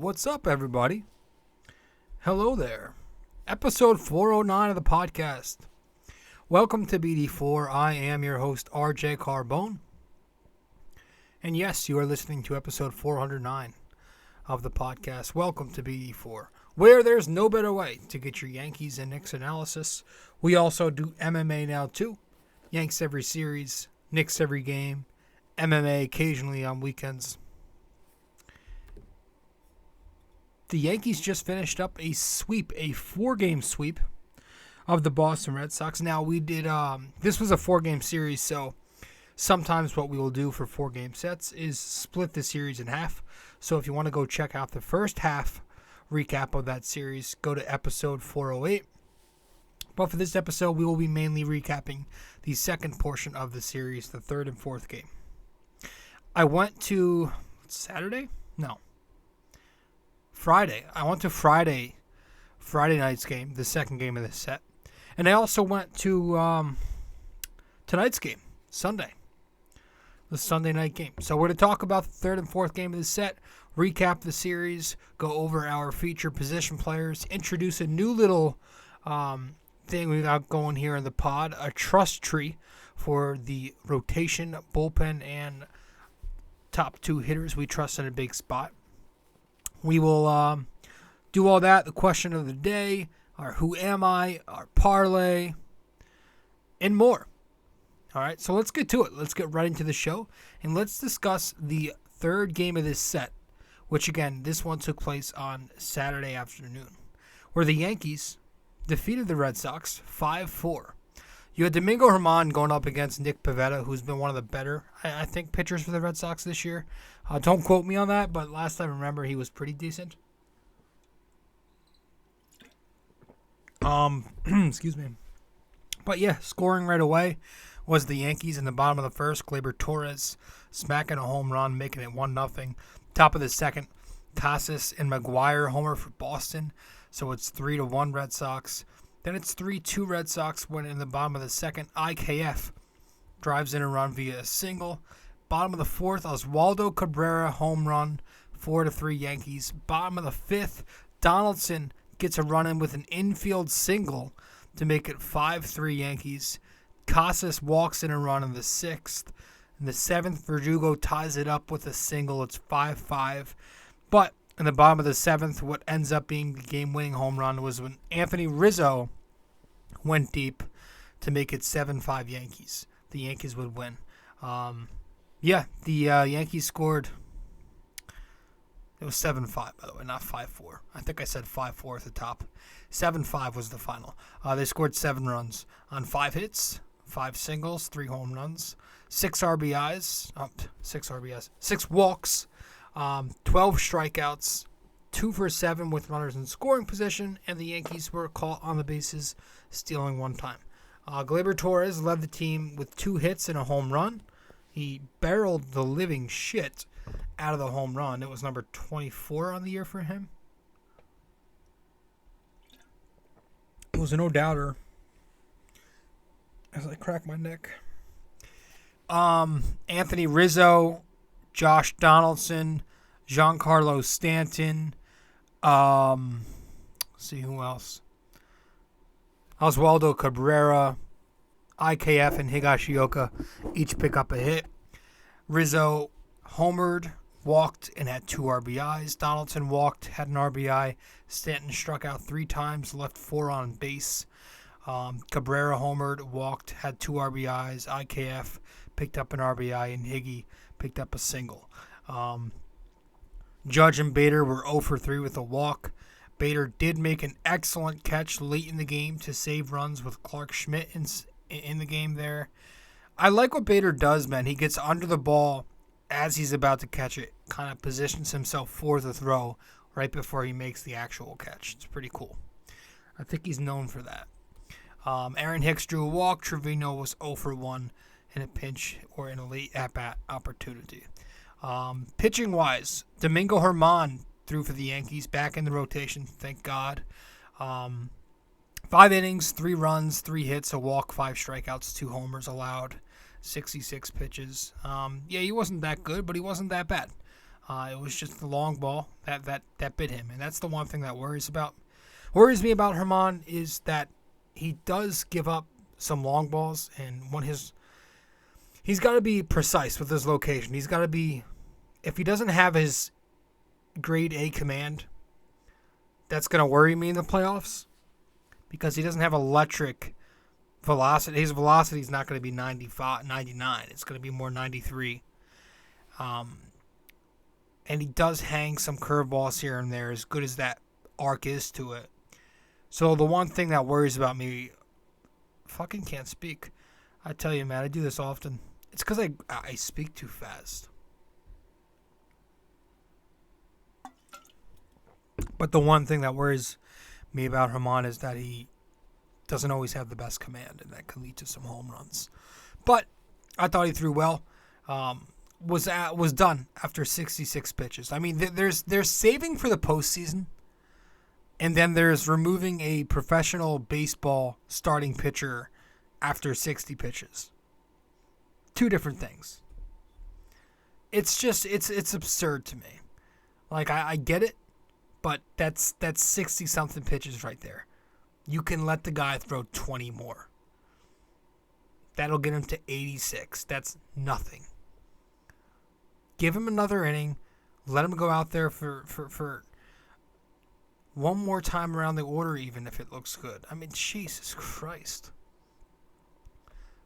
What's up, everybody? Hello there. Episode 409 of the podcast. Welcome to BD4. I am your host, RJ Carbone. And yes, you are listening to episode 409 of the podcast. Welcome to BD4, where there's no better way to get your Yankees and Knicks analysis. We also do MMA now, too. Yanks every series, Knicks every game, MMA occasionally on weekends. The Yankees just finished up a sweep, a 4-game sweep of the Boston Red Sox. Now, we did, this was a 4-game series, so sometimes what we will do for 4-game sets is split the series in half. So if you want to go check out the first half recap of that series, go to episode 408. But for this episode, we will be mainly recapping the second portion of the series, the third and fourth game. I went to Friday. I went to Friday night's game, the second game of this set. And I also went to tonight's game, Sunday, the Sunday night game. So we're going to talk about the third and fourth game of the set, recap the series, go over our featured position players, introduce a new little thing we got going here in the pod, a trust tree for the rotation, bullpen, and top 2 hitters we trust in a big spot. We will do all that, the question of the day, our Who Am I, our Parlay, and more. All right, so let's get to it. Let's get right into the show, and let's discuss the third game of this set, which, again, this one took place on Saturday afternoon, where the Yankees defeated the Red Sox 5-4. You had Domingo German going up against Nick Pivetta, who's been one of the better, I think, pitchers for the Red Sox this year. Don't quote me on that, but last I remember, he was pretty decent. Excuse me. But yeah, scoring right away was the Yankees in the bottom of the first. Gleyber Torres smacking a home run, making it 1-0. Top of the second, Cortes and McGuire homer for Boston. So it's 3-1 Red Sox. Then it's 3-2 Red Sox when in the bottom of the second, IKF drives in a run via a single. Bottom of the fourth, Oswaldo Cabrera home run, 4-3 Yankees. Bottom of the fifth, Donaldson gets a run in with an infield single to make it 5-3 Yankees. Casas walks in a run in the sixth. In the seventh, Verdugo ties it up with a single. It's 5-5. But in the bottom of the seventh, what ends up being the game-winning home run was when Anthony Rizzo went deep to make it 7-5 Yankees. The Yankees would win. The Yankees scored. It was 7-5, by the way, not 5-4. I think I said 5-4 at the top. 7-5 was the final. They scored 7 runs on 5 hits, 5 singles, 3 home runs, 6 RBIs, 6 walks, 12 strikeouts, 2 for 7 with runners in scoring position, and the Yankees were caught on the bases, stealing 1 time. Gleyber Torres led the team with 2 hits and a home run. He barreled the living shit out of the home run. It was number 24 on the year for him. It was a no-doubter as I crack my neck. Anthony Rizzo, Josh Donaldson, Giancarlo Stanton, see who else. Oswaldo Cabrera, IKF, and Higashioka each pick up a hit. Rizzo homered, walked, and had 2 RBIs. Donaldson walked, had an RBI. Stanton struck out 3 times, left 4 on base. Cabrera homered, walked, had 2 RBIs. IKF picked up an RBI, and Higgy picked up a single. Judge and Bader were 0 for 3 with a walk. Bader did make an excellent catch late in the game to save runs with Clark Schmidt in the game there. I like what Bader does, man. He gets under the ball as he's about to catch it, kind of positions himself for the throw right before he makes the actual catch. It's pretty cool. I think he's known for that. Aaron Hicks drew a walk. Trivino was 0 for 1 in a pinch or in a late at-bat opportunity. Pitching-wise, Domingo German threw for the Yankees, back in the rotation, thank God. 5 innings, 3 runs, 3 hits, a walk, 5 strikeouts, 2 homers allowed, 66 pitches. He wasn't that good, but he wasn't that bad. It was just the long ball that bit him, and that's the one thing that worries me about German is that he does give up some long balls, and he's got to be precise with his location. He's got to be, if he doesn't have his grade A command, that's going to worry me in the playoffs because he doesn't have electric velocity. His velocity is not going to be 95, 99. It's going to be more 93. And he does hang some curveballs here and there, as good as that arc is to it. So the one thing that worries about me, fucking can't speak. I tell you, man, I do this often. It's because I speak too fast. But the one thing that worries me about German is that he doesn't always have the best command, and that can lead to some home runs. But I thought he threw well. Was done after 66 pitches. I mean, there's saving for the postseason, and then there's removing a professional baseball starting pitcher after 60 pitches. Two different things. It's just it's absurd to me. Like I get it, but that's 60 something pitches right there. You can let the guy throw 20 more. That'll get him to 86. That's nothing. Give him another inning. Let him go out there for one more time around the order, even if it looks good. I mean, Jesus Christ.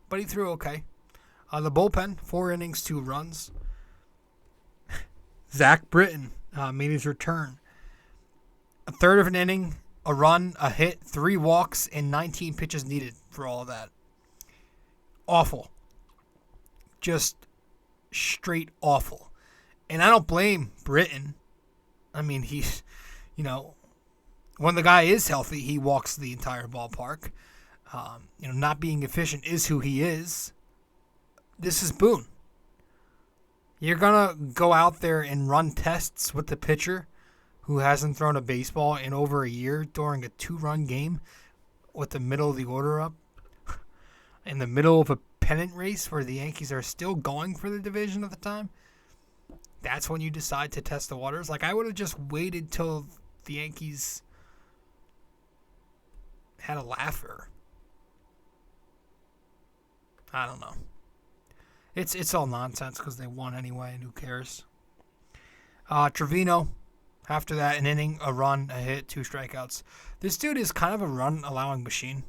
But he threw okay. The bullpen, 4 innings, 2 runs. Zach Britton made his return. A third of an inning, a run, a hit, 3 walks, and 19 pitches needed for all of that. Awful. Just straight awful. And I don't blame Britton. I mean, he's, when the guy is healthy, he walks the entire ballpark. Not being efficient is who he is. This is Boone. You're going to go out there and run tests with the pitcher who hasn't thrown a baseball in over a year during a 2-run game with the middle of the order up in the middle of a pennant race where the Yankees are still going for the division at the time. That's when you decide to test the waters. Like, I would have just waited till the Yankees had a laugher. I don't know. It's all nonsense because they won anyway, and who cares? Trivino, after that, an inning, a run, a hit, 2 strikeouts. This dude is kind of a run-allowing machine.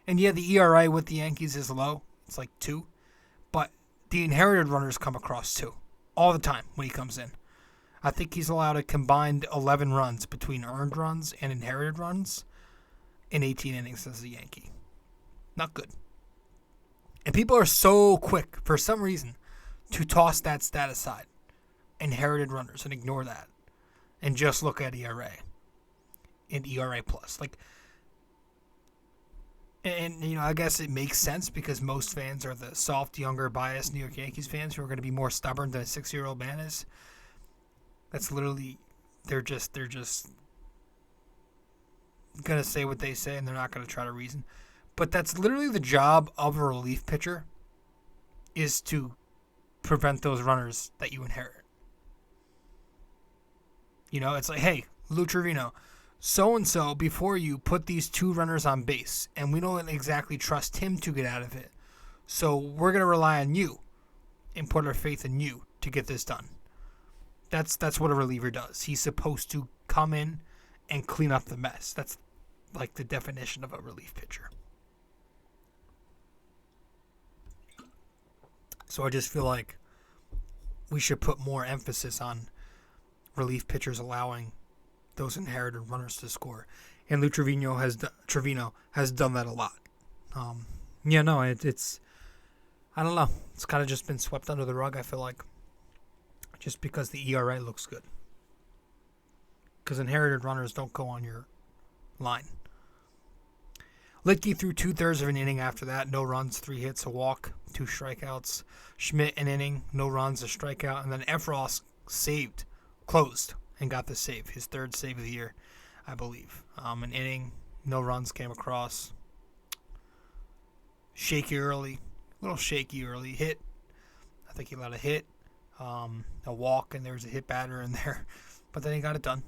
And yeah, the ERA with the Yankees is low. It's like 2. But the inherited runners come across 2 all the time when he comes in. I think he's allowed a combined 11 runs between earned runs and inherited runs in 18 innings as a Yankee. Not good. And people are so quick, for some reason, to toss that stat aside. Inherited runners, and ignore that. And just look at ERA. And ERA plus. And I guess it makes sense because most fans are the soft, younger, biased New York Yankees fans who are going to be more stubborn than a 6-year-old man is. That's literally, they're just going to say what they say, and they're not going to try to reason. But that's literally the job of a relief pitcher, is to prevent those runners that you inherit. It's like, hey, Lou Trivino, so-and-so before you put these 2 runners on base, and we don't exactly trust him to get out of it. So we're going to rely on you and put our faith in you to get this done. That's what a reliever does. He's supposed to come in and clean up the mess. That's like the definition of a relief pitcher. So I just feel like we should put more emphasis on relief pitchers allowing those inherited runners to score. And Lou Trivino has done that a lot. It's I don't know. It's kind of just been swept under the rug, I feel like. Just because the ERA looks good. Because inherited runners don't go on your line. Litke threw 2/3 of an inning after that. No runs, 3 hits, a walk, 2 strikeouts. Schmidt, an inning, no runs, a strikeout. And then Efros closed, and got the save. His 3rd save of the year, I believe. An inning, no runs came across. A little shaky early. Hit. I think he allowed a hit. a walk, and there was a hit batter in there. But then he got it done.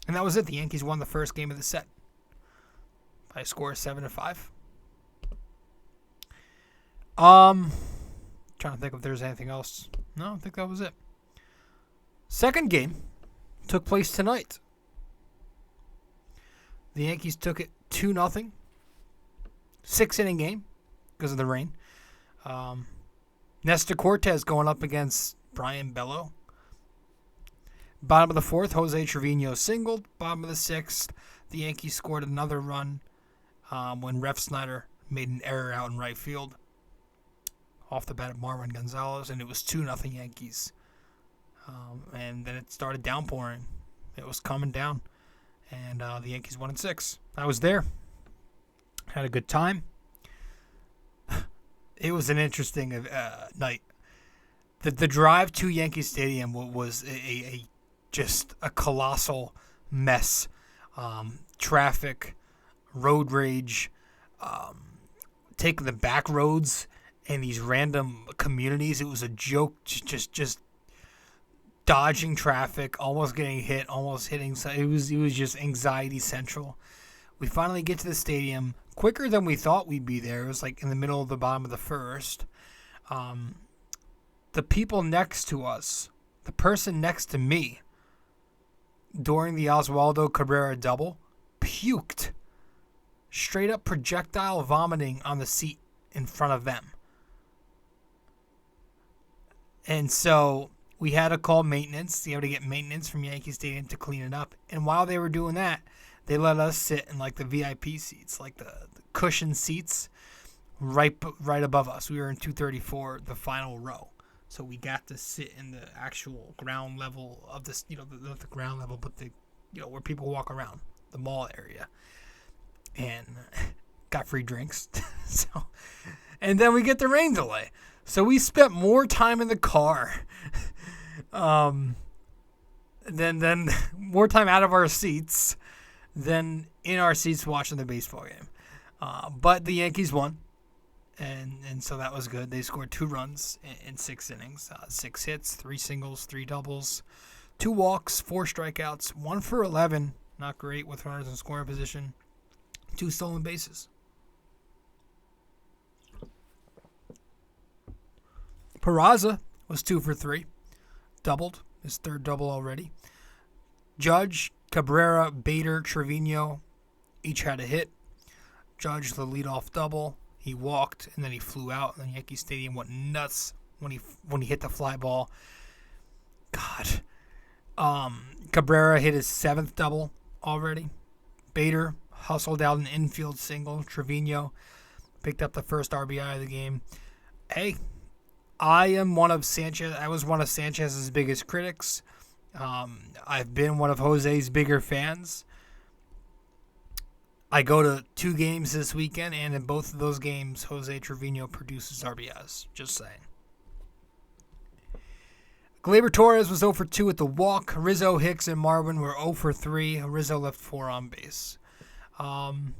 And that was it. The Yankees won the first game of the set by a score of 7-5. Trying to think if there's anything else. No, I think that was it. Second game took place tonight. The Yankees took it 2-0. 6-inning game because of the rain. Nestor Cortes going up against Brian Bello. Bottom of the fourth, Jose Trivino singled. Bottom of the sixth, the Yankees scored another run when Ref Snyder made an error out in right field off the bat of Marwin Gonzalez, and it was 2-0 Yankees. And then it started downpouring. It was coming down, and the Yankees won in 6. I was there. Had a good time. It was an interesting night. The drive to Yankee Stadium was just a colossal mess. Traffic, road rage, taking the back roads in these random communities. It was a joke, just dodging traffic, almost getting hit, almost hitting. It was just anxiety central. We finally get to the stadium quicker than we thought we'd be there. It was like in the middle of the bottom of the first. The people next to us, the person next to me, during the Oswaldo Cabrera double, puked. Straight up projectile vomiting on the seat in front of them. And so we had to call maintenance. You have to get maintenance from Yankee Stadium to clean it up. And while they were doing that, they let us sit in like the VIP seats, like the cushion seats, right above us. We were in 234, the final row. So we got to sit in the actual ground level of this, not the ground level, but the, where people walk around, the mall area. And got free drinks. And then we get the rain delay. So we spent more time in the car. Then more time out of our seats than in our seats watching the baseball game. But the Yankees won. And so that was good. They scored 2 runs in 6 innings. 6 hits, 3 singles, 3 doubles, 2 walks, 4 strikeouts, 1 for 11. Not great with runners in scoring position. 2 stolen bases. Peraza was 2 for 3. Doubled. His 3rd double already. Judge, Cabrera, Bader, Trivino each had a hit. Judge, the leadoff double. He walked, and then he flew out, and then Yankee Stadium went nuts when he hit the fly ball. God. Cabrera hit his 7th double already. Bader hustled out an infield single. Trivino picked up the first RBI of the game. Hey, I was one of Sanchez's biggest critics. I've been one of Jose's bigger fans. I go to 2 games this weekend, and in both of those games, Jose Trivino produces RBIs. Just saying. Gleyber Torres was 0 for 2 at the walk. Rizzo, Hicks, and Marwin were 0 for 3. Rizzo left 4 on base. The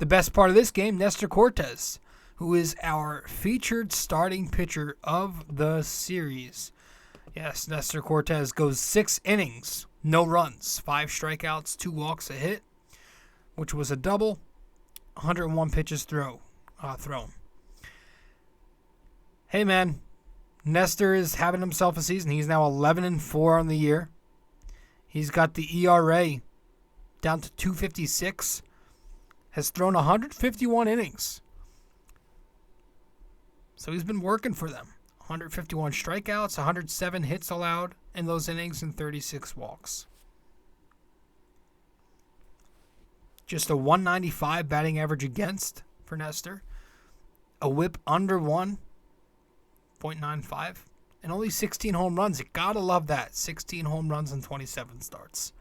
best part of this game, Nestor Cortes, who is our featured starting pitcher of the series. Yes, Nestor Cortes goes 6 innings, no runs, 5 strikeouts, 2 walks, a hit, which was a double, 101 pitches thrown. Hey, man, Nestor is having himself a season. He's now 11-4 on the year. He's got the ERA down to 2.56. Has thrown 151 innings. So he's been working for them. 151 strikeouts, 107 hits allowed in those innings, and 36 walks. Just a 195 batting average against for Nestor. A whip under 1.95. And only 16 home runs. You gotta love that. 16 home runs and 27 starts.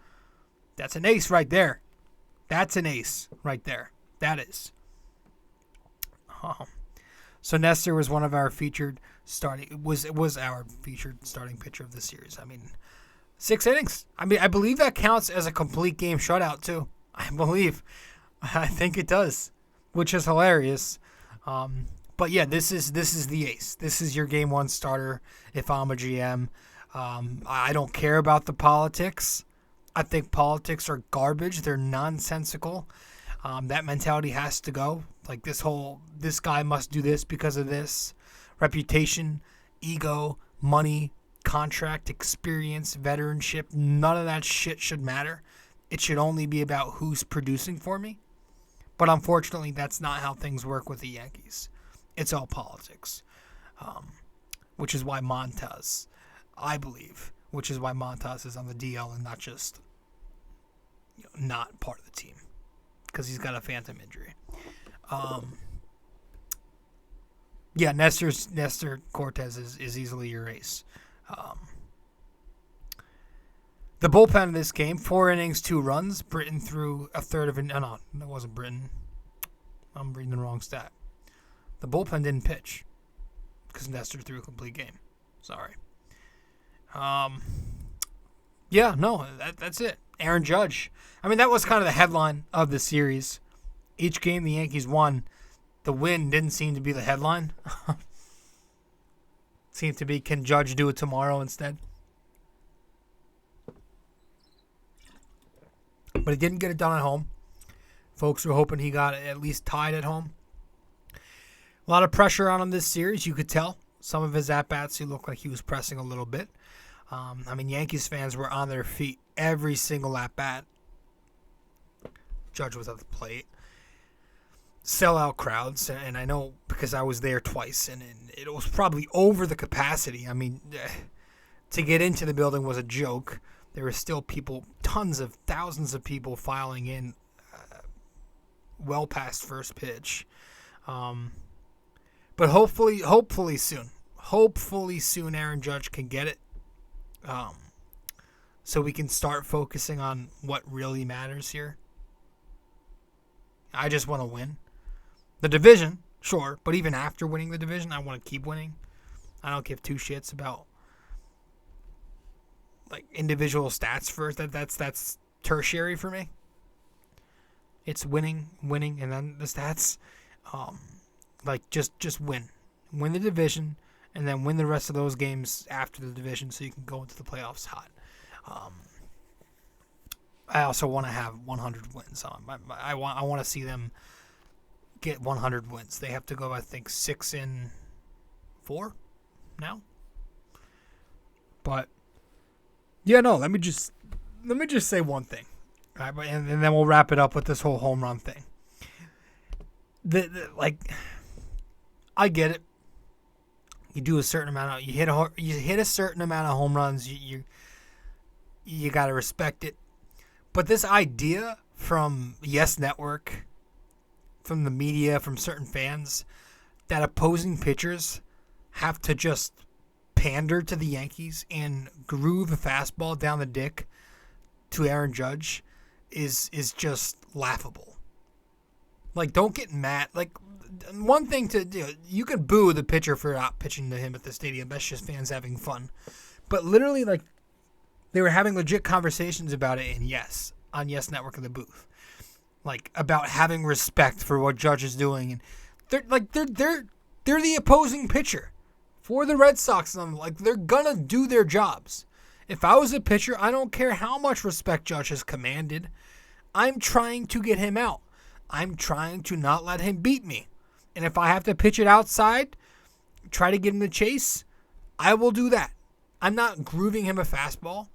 That's an ace right there. That's an ace right there. That is. So Nestor was one of our featured starting. Was our featured starting pitcher of the series. I mean, 6 innings. I believe that counts as a complete game shutout too. I think it does, which is hilarious. But yeah, this is the ace. This is your game one starter if I'm a GM. I don't care about the politics. I think politics are garbage. They're nonsensical. That mentality has to go. Like this guy must do this because of this. Reputation, ego, money, contract, experience, veteranship, none of that shit should matter. It should only be about who's producing for me. But unfortunately, that's not how things work with the Yankees. It's all politics, which is why Montas, I believe, which is why Montas is on the DL and not just not part of the team because he's got a phantom injury. Yeah, Nestor Cortes is easily your ace. The bullpen of this game, 4 innings, 2 runs. Britton threw a third of an... No, that wasn't Britton. I'm reading the wrong stat. The bullpen didn't pitch because Nestor threw a complete game. Sorry. Yeah, no, that's it. Aaron Judge. I mean, that was kind of the headline of the series. Each game the Yankees won. The win didn't seem to be the headline. Seemed to be, can Judge do it tomorrow instead? But he didn't get it done at home. Folks were hoping he got at least tied at home. A lot of pressure on him this series, you could tell. Some of his at-bats, he looked like he was pressing a little bit. I mean, Yankees fans were on their feet every single at-bat. Judge was at the plate. Sellout crowds, and I know because I was there twice, and it was probably over the capacity. I mean, to get into the building was a joke. There were still people, tons of thousands of people filing in well past first pitch. But hopefully soon Aaron Judge can get it. So we can start focusing on what really matters here. I just want to win. The division, sure, but even after winning the division, I want to keep winning. I don't give two shits about like individual stats first. That's tertiary for me. It's winning, and then the stats. Like just win the division, and then win the rest of those games after the division, so you can go into the playoffs hot. I also want to have 100 wins. I want to see them get 100 wins. They have to go, I think, 6-4 now. But yeah, no. Let me just say one thing, all right, and then we'll wrap it up with this whole home run thing. I get it. You do a certain amount of you hit a certain amount of home runs. You gotta respect it. But this idea from Yes Network, from the media, from certain fans, that opposing pitchers have to just pander to the Yankees and groove a fastball down the dick to Aaron Judge is just laughable. Like, don't get mad. Like, one thing to do, you can boo the pitcher for not pitching to him at the stadium. That's just fans having fun. But literally, like, they were having legit conversations about it on Yes Network in the booth. Like, about having respect for what Judge is doing. And they're the opposing pitcher for the Red Sox. And like, they're gonna do their jobs. If I was a pitcher, I don't care how much respect Judge has commanded. I'm trying to get him out. I'm trying to not let him beat me. And if I have to pitch it outside, try to get him to chase, I will do that. I'm not grooving him a fastball.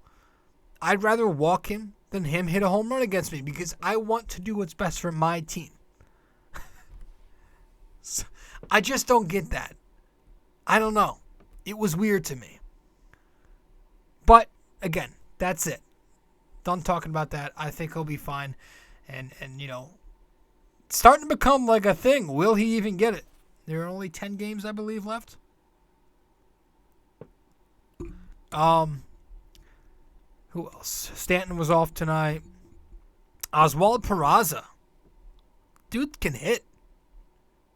I'd rather walk him than him hit a home run against me because I want to do what's best for my team. So, I just don't get that. I don't know. It was weird to me. But, again, that's it. Done talking about that. I think he'll be fine. And you know, it's starting to become like a thing. Will he even get it? There are only 10 games, I believe, left. Who else? Stanton was off tonight. Oswaldo Peraza. Dude can hit.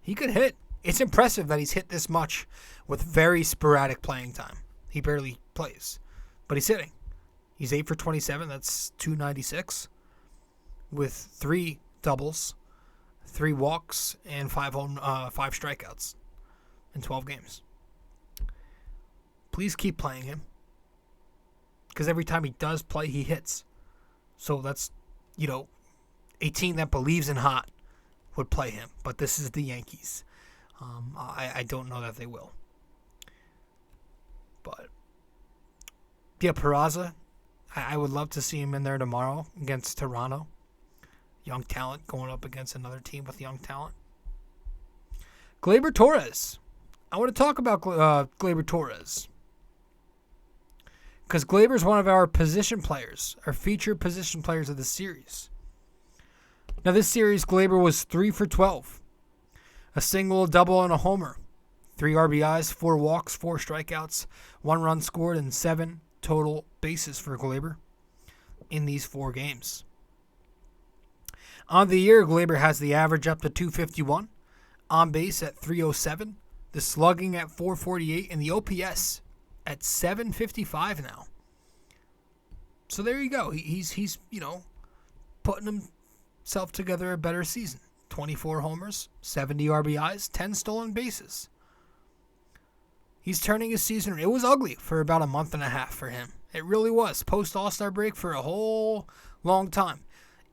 He could hit. It's impressive that he's hit this much with very sporadic playing time. He barely plays, but he's hitting. He's 8 for 27. That's 296 with 3 doubles, 3 walks, and 5 strikeouts. in 12 games. Please keep playing him. Because every time he does play, he hits. So that's, a team that believes in Hot would play him. But this is the Yankees. I don't know that they will. But, yeah, Peraza, I would love to see him in there tomorrow against Toronto. Young talent going up against another team with young talent. Gleyber Torres. I want to talk about Gleyber Torres. Because Gleyber is one of our position players, our featured position players of the series. Now, this series, Gleyber was 3 for 12. A single, a double, and a homer. 3 RBIs, 4 walks, 4 strikeouts, 1 run scored, and 7 total bases for Gleyber in these 4 games. On the year, Gleyber has the average up to 251, on base at 307, the slugging at 448, and the OPS at 755 now. So there you go. He's putting himself together a better season. 24 homers, 70 RBIs, 10 stolen bases. He's turning his season. It was ugly for about a month and a half for him. It really was. Post All-Star break for a whole long time.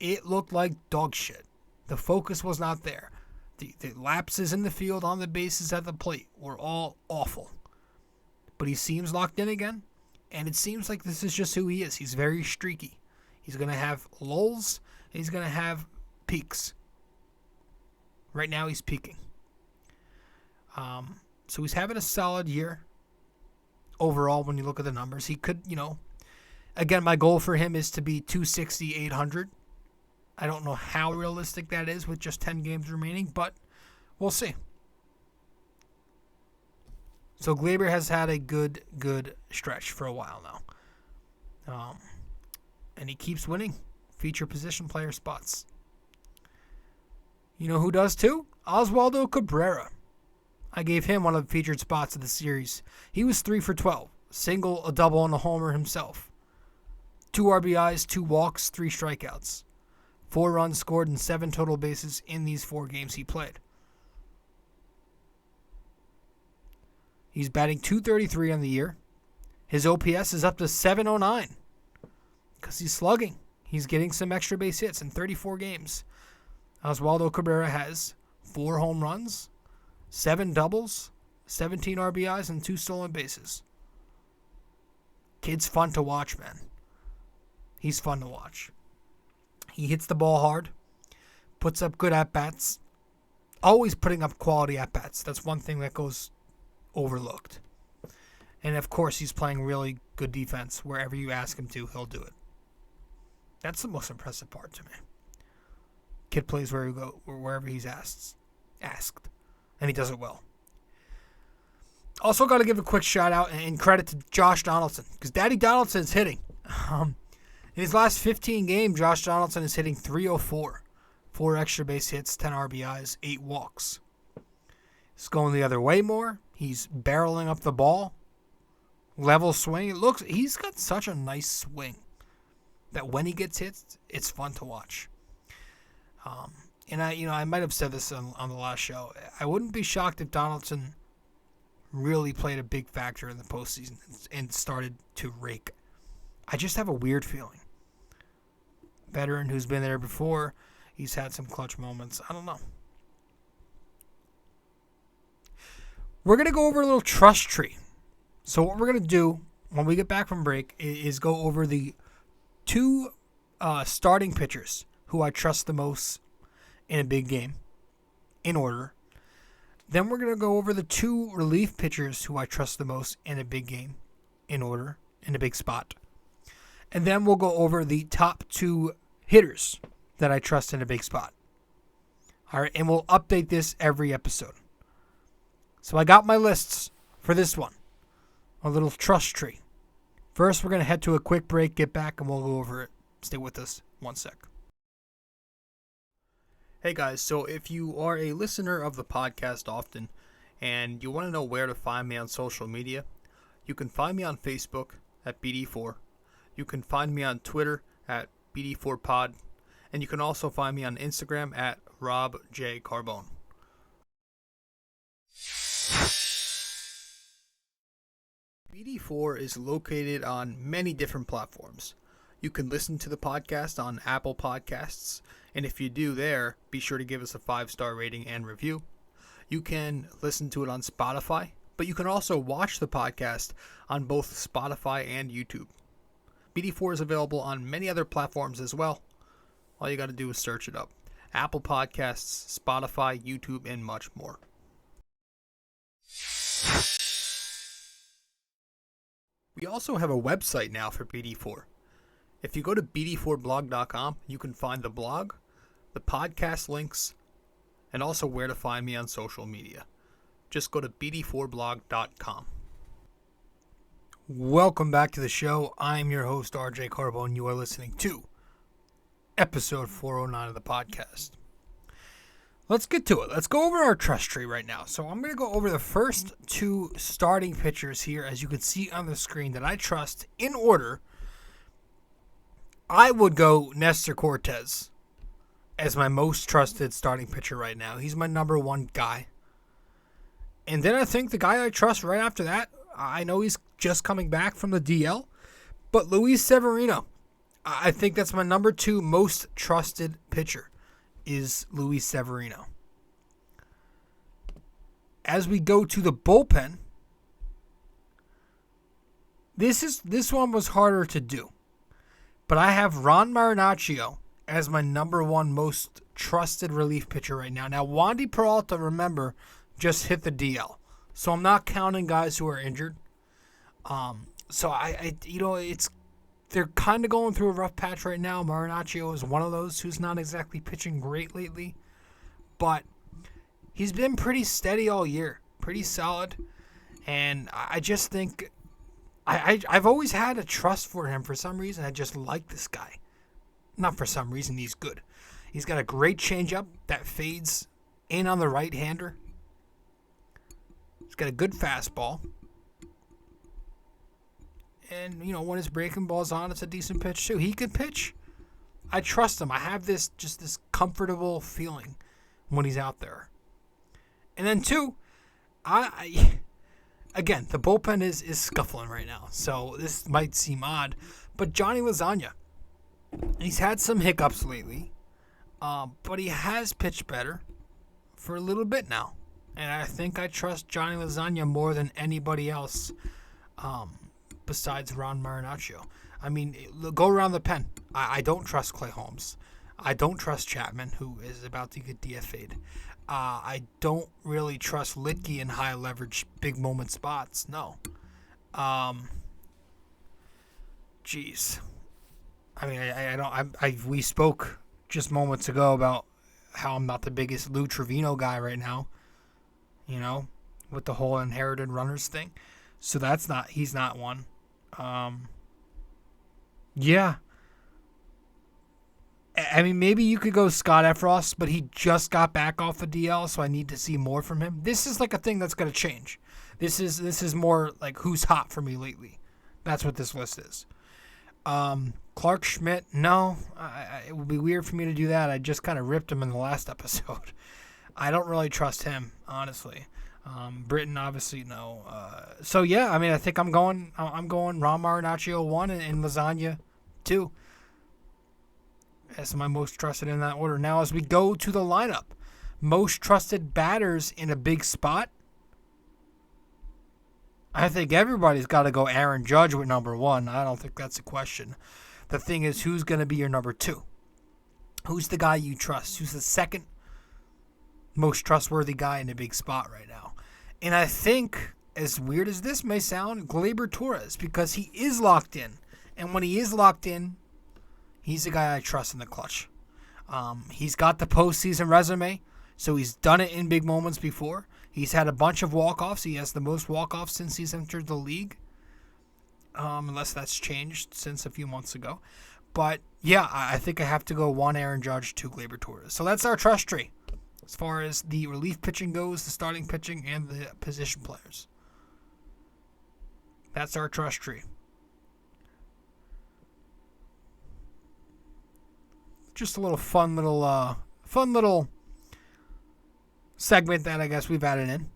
It looked like dog shit. The focus was not there. The lapses in the field, on the bases, at the plate were all awful. But he seems locked in again, and it seems like this is just who he is. He's very streaky. He's going to have lulls, and he's going to have peaks. Right now, he's peaking. So he's having a solid year overall when you look at the numbers. He could, again, my goal for him is to be 260, 800. I don't know how realistic that is with just 10 games remaining, but we'll see. So Gleyber has had a good stretch for a while now. And he keeps winning feature position player spots. You know who does too? Oswaldo Cabrera. I gave him one of the featured spots of the series. He was 3 for 12. Single, a double, and a homer himself. 2 RBIs, 2 walks, 3 strikeouts. 4 runs scored and 7 total bases in these 4 games he played. He's batting .233 on the year. His OPS is up to .709 because he's slugging. He's getting some extra base hits in 34 games. Oswaldo Cabrera has 4 home runs, 7 doubles, 17 RBIs, and 2 stolen bases. Kid's fun to watch, man. He's fun to watch. He hits the ball hard, puts up good at-bats, always putting up quality at-bats. That's one thing that goes overlooked. And, of course, he's playing really good defense. Wherever you ask him to, he'll do it. That's the most impressive part to me. Kid plays wherever he's asked. And he does it well. Also got to give a quick shout-out and credit to Josh Donaldson, because Daddy Donaldson's hitting. In his last 15 games, Josh Donaldson is hitting .304. 4 extra base hits, 10 RBIs, 8 walks. It's going the other way more. He's barreling up the ball. Level swing. He's got such a nice swing that when he gets hit, it's fun to watch. And I might have said this on the last show. I wouldn't be shocked if Donaldson really played a big factor in the postseason and started to rake. I just have a weird feeling. Veteran who's been there before, he's had some clutch moments. I don't know. We're going to go over a little trust tree. So what we're going to do when we get back from break is go over the 2 starting pitchers who I trust the most in a big game, in order. Then we're going to go over the 2 relief pitchers who I trust the most in a big game, in order, in a big spot. And then we'll go over the top 2 hitters that I trust in a big spot. All right, and we'll update this every episode. So I got my lists for this one. A little trust tree. First, we're going to head to a quick break, get back, and we'll go over it. Stay with us 1 sec. Hey guys, so if you are a listener of the podcast often and you want to know where to find me on social media, you can find me on Facebook at BD4. You can find me on Twitter at BD4Pod. And you can also find me on Instagram at Rob J. Carbone. BD4 is located on many different platforms. You can listen to the podcast on Apple Podcasts, and if you do there, be sure to give us a 5-star rating and review. You can listen to it on Spotify, but you can also watch the podcast on both Spotify and YouTube. BD4 is available on many other platforms as well. All you got to do is search it up. Apple Podcasts, Spotify, YouTube, and much more. We also have a website now for BD4. If you go to bd4blog.com, you can find the blog, the podcast links, and also where to find me on social media. Just go to bd4blog.com. Welcome back to the show. I'm your host, RJ Carbo, and you are listening to episode 409 of the podcast. Let's get to it. Let's go over our trust tree right now. So I'm going to go over the first two starting pitchers here, as you can see on the screen, that I trust in order. I would go Nestor Cortes as my most trusted starting pitcher right now. He's my number one guy. And then I think the guy I trust right after that, I know he's just coming back from the DL, but Luis Severino. I think that's my number two most trusted pitcher is Luis Severino. As we go to the bullpen, this one was harder to do. But I have Ron Marinaccio as my number one most trusted relief pitcher right now. Now, Wandy Peralta, remember, just hit the DL. So I'm not counting guys who are injured. They're kind of going through a rough patch right now. Marinaccio is one of those who's not exactly pitching great lately. But he's been pretty steady all year. Pretty solid. And I just think I've always had a trust for him for some reason. I just like this guy. Not for some reason, he's good. He's got a great changeup that fades in on the right-hander. He's got a good fastball. And, when his breaking ball's on, it's a decent pitch, too. He could pitch. I trust him. I have this comfortable feeling when he's out there. And then, two, again, the bullpen is scuffling right now. So this might seem odd. But Johnny Lasagna, he's had some hiccups lately. But he has pitched better for a little bit now. And I think I trust Johnny Lasagna more than anybody else. Besides Ron Marinaccio. I mean, go around the pen. I don't trust Clay Holmes. I don't trust Chapman, who is about to get DFA'd. I don't really trust Litke in high leverage, big moment spots. No. Jeez. I mean, I don't. We spoke just moments ago about how I'm not the biggest Lou Trivino guy right now. With the whole inherited runners thing. So he's not one. Yeah. I mean, maybe you could go Scott Efros, but he just got back off the DL, so I need to see more from him. This is like a thing that's going to change. This is more like who's hot for me lately. That's what this list is. Clark Schmidt, no. It would be weird for me to do that. I just kind of ripped him in the last episode. I don't really trust him, honestly. Britton, obviously, no. So yeah, I mean, I think I'm going Ron Marinaccio 1 and Lasagna 2 as my most trusted in that order. Now, as we go to the lineup, most trusted batters in a big spot, I think everybody's got to go Aaron Judge with number 1. I don't think that's a question. The thing is, who's going to be your number 2? Who's the guy you trust? Who's the second most trustworthy guy in a big spot right now? And I think, as weird as this may sound, Gleyber Torres, because he is locked in. And when he is locked in, he's the guy I trust in the clutch. He's got the postseason resume, so he's done it in big moments before. He's had a bunch of walk-offs. He has the most walk-offs since he's entered the league, unless that's changed since a few months ago. But, yeah, I think I have to go 1 Aaron Judge, 2 Gleyber Torres. So that's our trust tree as far as the relief pitching goes, the starting pitching, and the position players. That's our trust tree. Just a little fun little segment that I guess we've added in.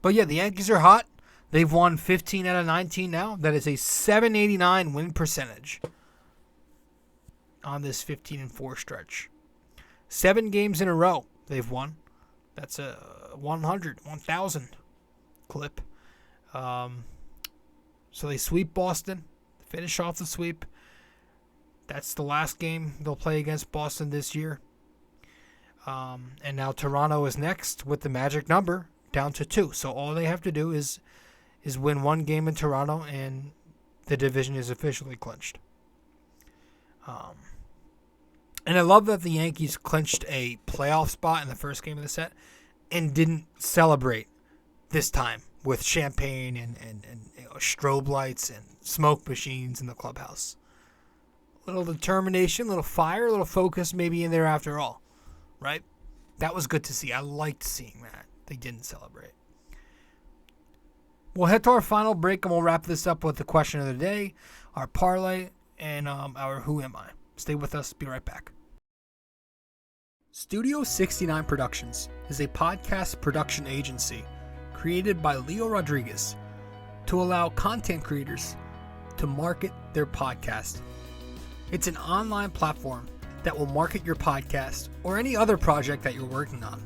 But yeah, the Yankees are hot. They've won 15 out of 19 now. That is a 789 win percentage on this 15-4 stretch. 7 games in a row they've won. That's a 1,000 clip. So they sweep Boston, finish off the sweep. That's the last game they'll play against Boston this year. And now Toronto is next with the magic number down to 2. So all they have to do is win 1 game in Toronto, and the division is officially clinched. And I love that the Yankees clinched a playoff spot in the first game of the set and didn't celebrate this time with champagne and strobe lights and smoke machines in the clubhouse. A little determination, a little fire, a little focus maybe in there after all, right? That was good to see. I liked seeing that. They didn't celebrate. We'll head to our final break, and we'll wrap this up with the question of the day, our parlay, and our Who Am I? Stay with us. Be right back. Studio 69 Productions is a podcast production agency created by Leo Rodriguez to allow content creators to market their podcast. It's an online platform that will market your podcast or any other project that you're working on.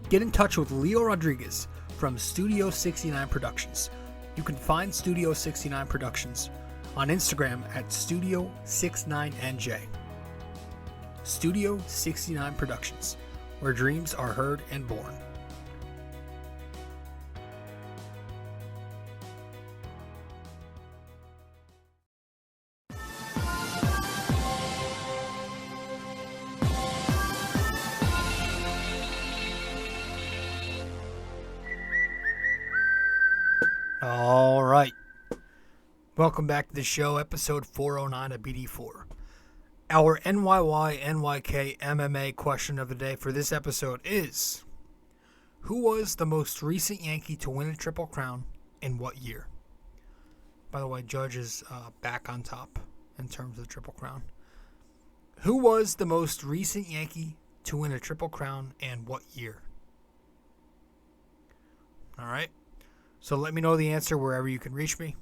Get in touch with Leo Rodriguez from Studio 69 Productions. You can find Studio 69 Productions on Instagram at Studio69NJ. Studio 69 Productions, where dreams are heard and born. All right. Welcome back to the show, episode 409 of BD4. Our NYY-NYK-MMA question of the day for this episode is, who was the most recent Yankee to win a Triple Crown in what year? By the way, Judge is back on top in terms of the Triple Crown. Who was the most recent Yankee to win a Triple Crown and what year? All right. So let me know the answer wherever you can reach me.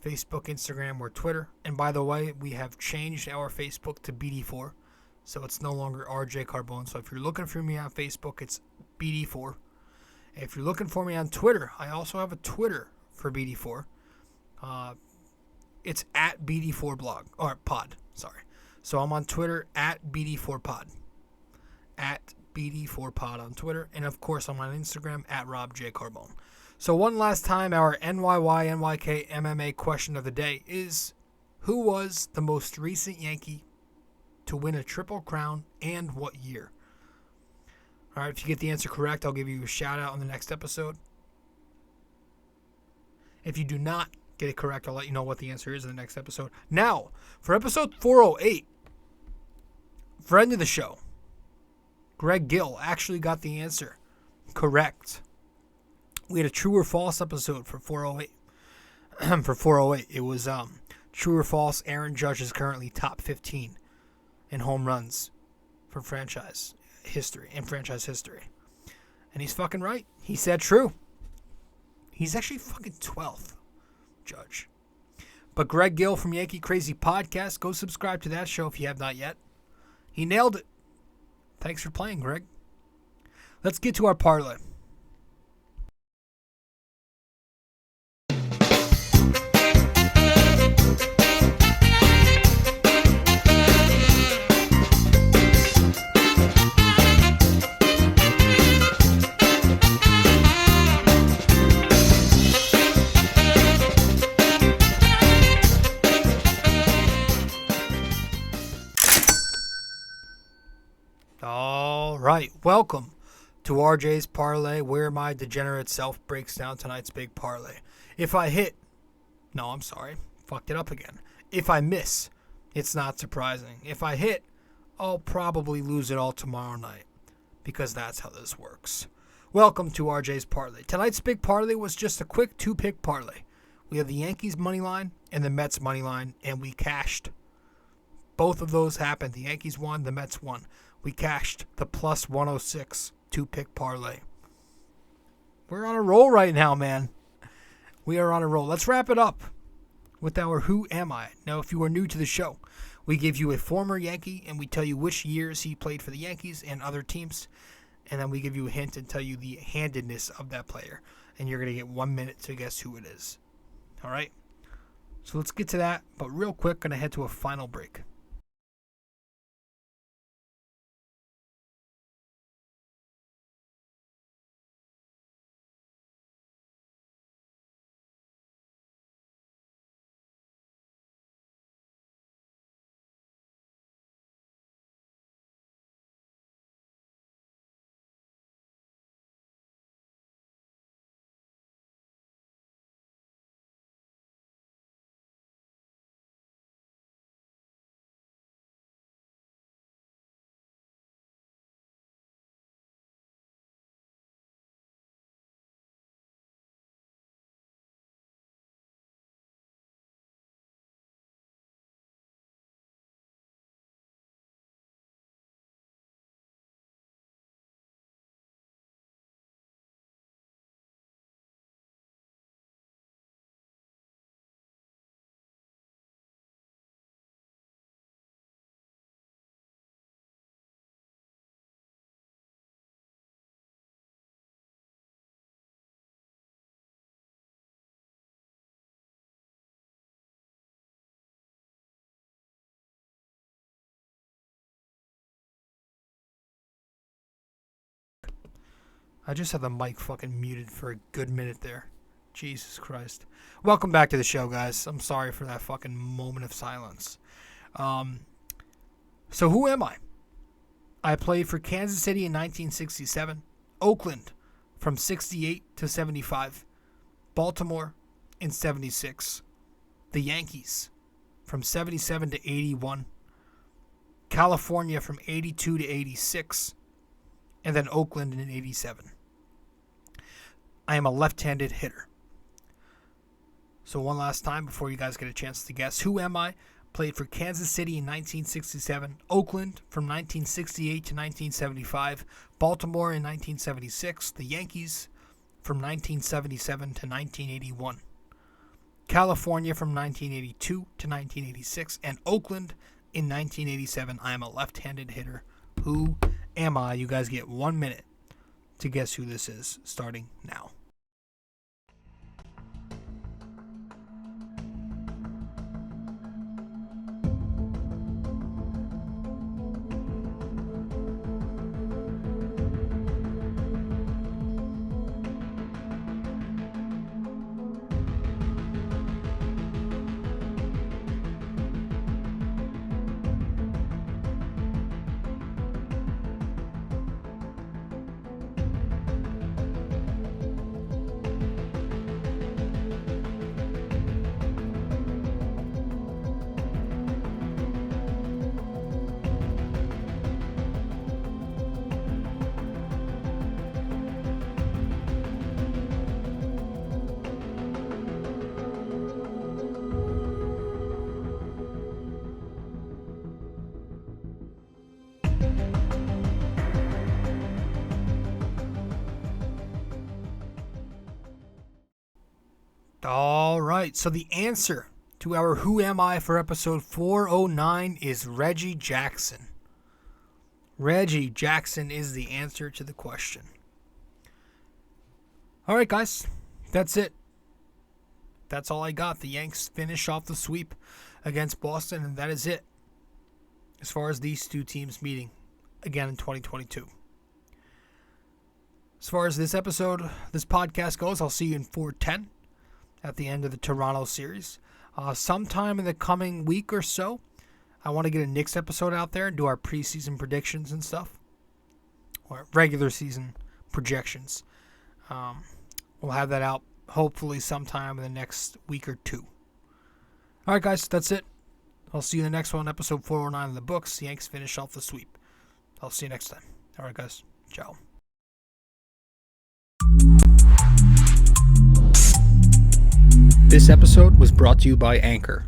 Facebook, Instagram, or Twitter. And by the way, we have changed our Facebook to BD4. So it's no longer RJ Carbone. So if you're looking for me on Facebook, it's BD4. If you're looking for me on Twitter, I also have a Twitter for BD4. It's at BD4 blog, or pod, sorry. So I'm on Twitter at BD4 pod. At BD4 pod on Twitter. And of course, I'm on Instagram at Rob J. Carbone. So one last time, our NYY-NYK-MMA question of the day is, who was the most recent Yankee to win a Triple Crown and what year? All right, if you get the answer correct, I'll give you a shout out on the next episode. If you do not get it correct, I'll let you know what the answer is in the next episode. Now, for episode 408, friend of the show, Greg Gill, actually got the answer correct. We had a true or false episode for 408. For 408, it was true or false. Aaron Judge is currently top 15 in home runs for franchise history. And he's fucking right. He said true. He's actually fucking 12th, Judge. But Greg Gill from Yankee Crazy Podcast, go subscribe to that show if you have not yet. He nailed it. Thanks for playing, Greg. Let's get to our parlay. All right, welcome to RJ's Parlay, where my degenerate self breaks down tonight's big parlay. If I hit, fucked it up again. If I miss, it's not surprising. If I hit, I'll probably lose it all tomorrow night, because that's how this works. Welcome to RJ's Parlay. Tonight's big parlay was just a quick 2-pick parlay. We have the Yankees money line and the Mets money line, and we cashed. Both of those happened. The Yankees won, the Mets won. We cashed the plus 106 2-pick parlay. We're on a roll right now, man. We are on a roll. Let's wrap it up with our Who Am I? Now, if you are new to the show, we give you a former Yankee, and we tell you which years he played for the Yankees and other teams, and then we give you a hint and tell you the handedness of that player, and you're going to get 1 minute to guess who it is. All right? So let's get to that, but real quick, going to head to a final break. I just had the mic fucking muted for a good minute there. Jesus Christ. Welcome back to the show, guys. I'm sorry for that fucking moment of silence. So who am I? I played for Kansas City in 1967, Oakland from 68 to 75, Baltimore in 76, the Yankees from 77 to 81, California from 82 to 86, and then Oakland in 87. I am a left-handed hitter. So one last time before you guys get a chance to guess, who am I? Played for Kansas City in 1967, Oakland from 1968 to 1975, Baltimore in 1976, the Yankees from 1977 to 1981, California from 1982 to 1986, and Oakland in 1987. I am a left-handed hitter. Who am I? You guys get 1 minute to guess who this is, starting now. All right, so the answer to our Who Am I for episode 409 is Reggie Jackson. Reggie Jackson is the answer to the question. All right, guys, that's it. That's all I got. The Yanks finish off the sweep against Boston, and that is it as far as these two teams meeting again in 2022. As far as this podcast goes, I'll see you in 410 at the end of the Toronto series. Sometime in the coming week or so, I want to get a Knicks episode out there and do our preseason predictions and stuff. Or regular season projections. We'll have that out hopefully sometime in the next week or two. All right, guys, that's it. I'll see you in the next one, episode 409 of the books. The Yanks finish off the sweep. I'll see you next time. All right, guys. Ciao. This episode was brought to you by Anchor.